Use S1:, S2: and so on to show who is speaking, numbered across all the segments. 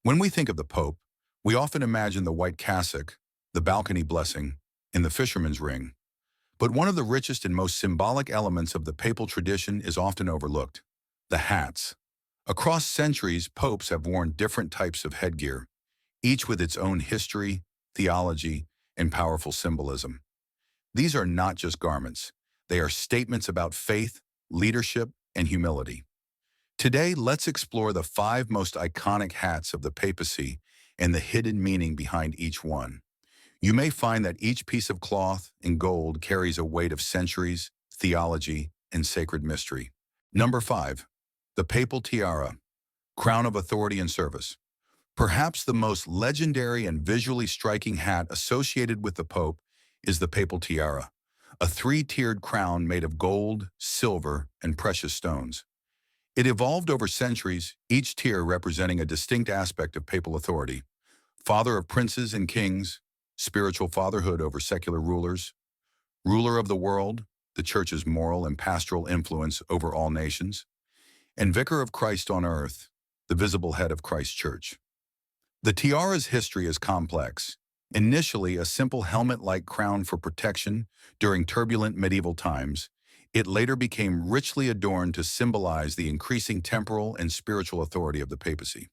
S1: When we think of the Pope, we often imagine the white cassock, the balcony blessing, and the fisherman's ring. But one of the richest and most symbolic elements of the papal tradition is often overlooked: the hats. Across centuries, popes have worn different types of headgear, each with its own history, theology, and powerful symbolism. These are not just garments. They are statements about faith, leadership, and humility. Today, let's explore the five most iconic hats of the papacy and the hidden meaning behind each one. You may find that each piece of cloth and gold carries a weight of centuries, theology, and sacred mystery. Number 5. The Papal Tiara, crown of authority and service. Perhaps the most legendary and visually striking hat associated with the Pope is the Papal Tiara, a three-tiered crown made of gold, silver, and precious stones. It evolved over centuries, each tier representing a distinct aspect of papal authority: father of princes and kings, spiritual fatherhood over secular rulers, ruler of the world, the Church's moral and pastoral influence over all nations, and vicar of Christ on earth, the visible head of Christ's Church. The tiara's history is complex. Initially a simple helmet-like crown for protection during turbulent medieval times, it later became richly adorned to symbolize the increasing temporal and spiritual authority of the papacy.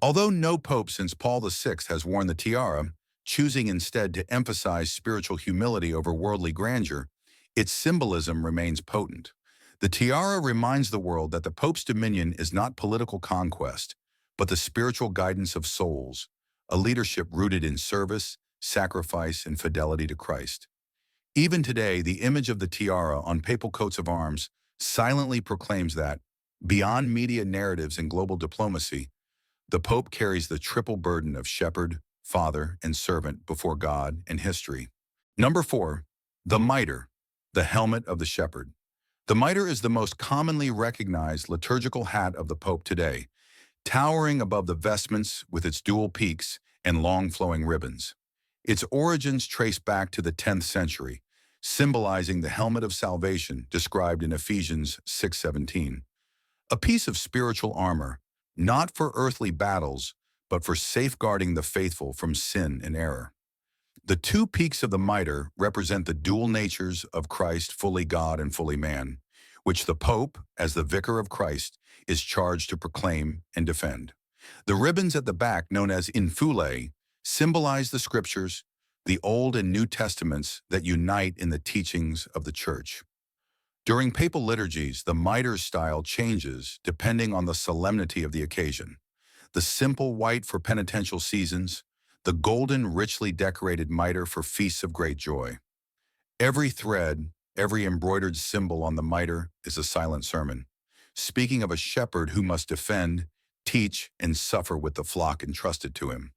S1: Although no pope since Paul VI has worn the tiara, choosing instead to emphasize spiritual humility over worldly grandeur, its symbolism remains potent. The tiara reminds the world that the Pope's dominion is not political conquest, but the spiritual guidance of souls, a leadership rooted in service, sacrifice, and fidelity to Christ. Even today, the image of the tiara on papal coats of arms silently proclaims that, beyond media narratives and global diplomacy, the Pope carries the triple burden of shepherd, father, and servant before God and history. Number 4. The mitre, the helmet of the shepherd. The mitre is the most commonly recognized liturgical hat of the Pope today, towering above the vestments with its dual peaks and long flowing ribbons. Its origins trace back to the 10th century, symbolizing the helmet of salvation described in Ephesians 6:17. A piece of spiritual armor, not for earthly battles, but for safeguarding the faithful from sin and error. The two peaks of the mitre represent the dual natures of Christ, fully God and fully man, which the Pope, as the vicar of Christ, is charged to proclaim and defend. The ribbons at the back, known as infulae, symbolize the scriptures, the Old and New Testaments that unite in the teachings of the Church. During papal liturgies, the mitre's style changes depending on the solemnity of the occasion: the simple white for penitential seasons, the golden, richly decorated mitre for feasts of great joy. Every thread, every embroidered symbol on the mitre is a silent sermon, speaking of a shepherd who must defend, teach, and suffer with the flock entrusted to him.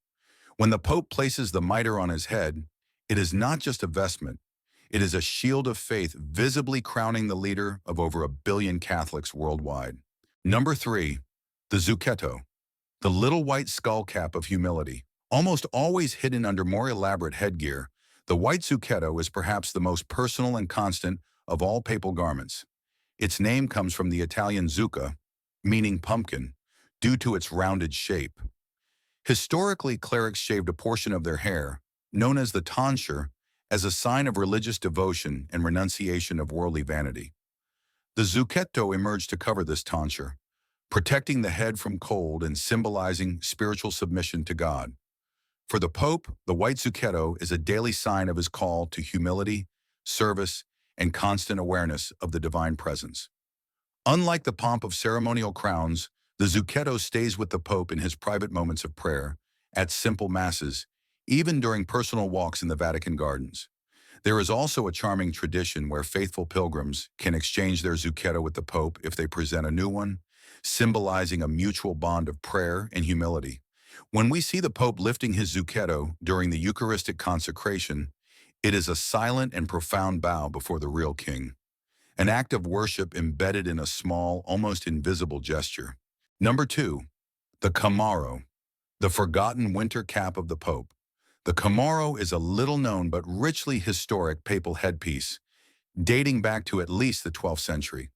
S1: When the Pope places the mitre on his head, it is not just a vestment. It is a shield of faith visibly crowning the leader of over 1 billion Catholics worldwide. Number 3. The Zucetto, the little white skull cap of humility. Almost always hidden under more elaborate headgear, the white Zucetto is perhaps the most personal and constant of all papal garments. Its name comes from the Italian zucca, meaning pumpkin, due to its rounded shape. Historically, clerics shaved a portion of their hair, known as the tonsure, as a sign of religious devotion and renunciation of worldly vanity. The Zucetto emerged to cover this tonsure, protecting the head from cold and symbolizing spiritual submission to God. For the Pope, the white Zucetto is a daily sign of his call to humility, service, and constant awareness of the divine presence. Unlike the pomp of ceremonial crowns, the Zucetto stays with the Pope in his private moments of prayer, at simple masses, even during personal walks in the Vatican gardens. There is also a charming tradition where faithful pilgrims can exchange their Zucetto with the Pope if they present a new one, symbolizing a mutual bond of prayer and humility. When we see the Pope lifting his Zucetto during the Eucharistic consecration, it is a silent and profound bow before the real King, an act of worship embedded in a small, almost invisible gesture. Number 2. The Kamaro, the forgotten winter cap of the Pope. The Kamaro is a little-known but richly historic papal headpiece, dating back to at least the 12th century.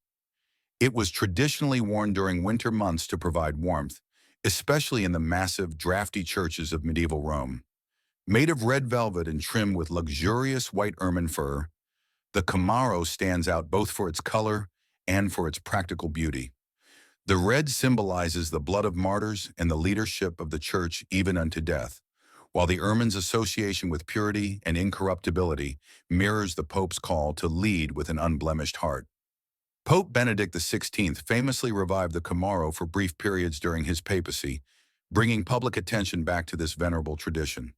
S1: It was traditionally worn during winter months to provide warmth, especially in the massive, drafty churches of medieval Rome. Made of red velvet and trimmed with luxurious white ermine fur, the Kamaro stands out both for its color and for its practical beauty. The red symbolizes the blood of martyrs and the leadership of the church even unto death, while the ermine's association with purity and incorruptibility mirrors the Pope's call to lead with an unblemished heart. Pope Benedict XVI famously revived the Kamaro for brief periods during his papacy, bringing public attention back to this venerable tradition.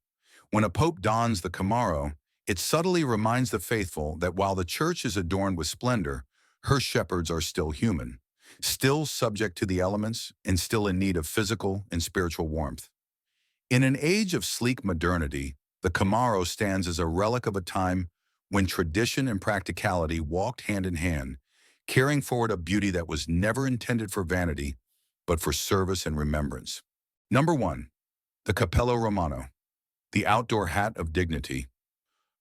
S1: When a pope dons the Kamaro, it subtly reminds the faithful that while the church is adorned with splendor, her shepherds are still human, still subject to the elements, and still in need of physical and spiritual warmth. In an age of sleek modernity, the Kamaro stands as a relic of a time when tradition and practicality walked hand in hand, carrying forward a beauty that was never intended for vanity, but for service and remembrance. Number 1. The Capella Romano, the outdoor hat of dignity.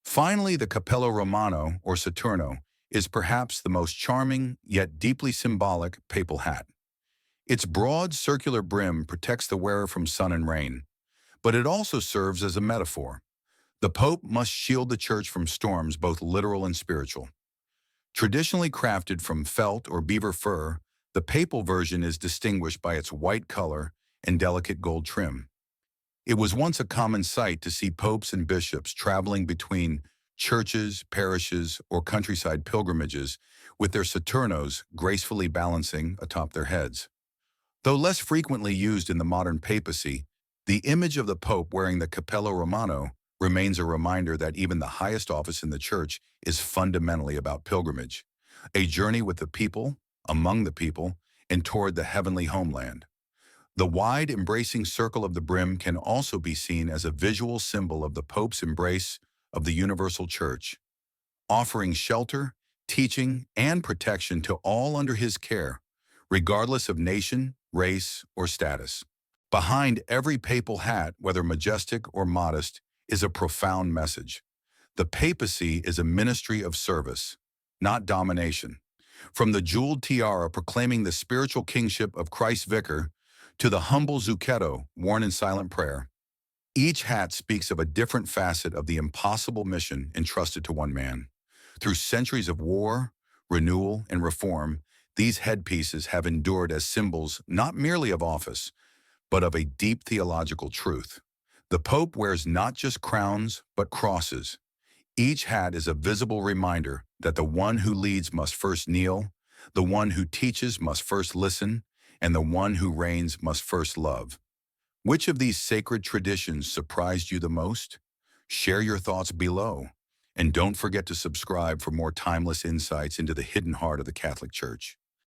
S1: Finally, the Capella Romano, or Saturno, is perhaps the most charming, yet deeply symbolic, papal hat. Its broad, circular brim protects the wearer from sun and rain, but it also serves as a metaphor. The Pope must shield the church from storms, both literal and spiritual. Traditionally crafted from felt or beaver fur, the papal version is distinguished by its white color and delicate gold trim. It was once a common sight to see popes and bishops traveling between churches, parishes, or countryside pilgrimages with their Saturnos gracefully balancing atop their heads. Though less frequently used in the modern papacy, the image of the Pope wearing the Capella Romano remains a reminder that even the highest office in the church is fundamentally about pilgrimage, a journey with the people, among the people, and toward the heavenly homeland. The wide, embracing circle of the brim can also be seen as a visual symbol of the Pope's embrace of the universal church, offering shelter, teaching, and protection to all under his care, regardless of nation, race, or status. Behind every papal hat, whether majestic or modest, is a profound message. The papacy is a ministry of service, not domination. From the jeweled tiara proclaiming the spiritual kingship of Christ's vicar to the humble Zucetto worn in silent prayer, each hat speaks of a different facet of the impossible mission entrusted to one man. Through centuries of war, renewal, and reform, these headpieces have endured as symbols not merely of office, but of a deep theological truth. The Pope wears not just crowns, but crosses. Each hat is a visible reminder that the one who leads must first kneel, the one who teaches must first listen, and the one who reigns must first love. Which of these sacred traditions surprised you the most? Share your thoughts below. And don't forget to subscribe for more timeless insights into the hidden heart of the Catholic Church.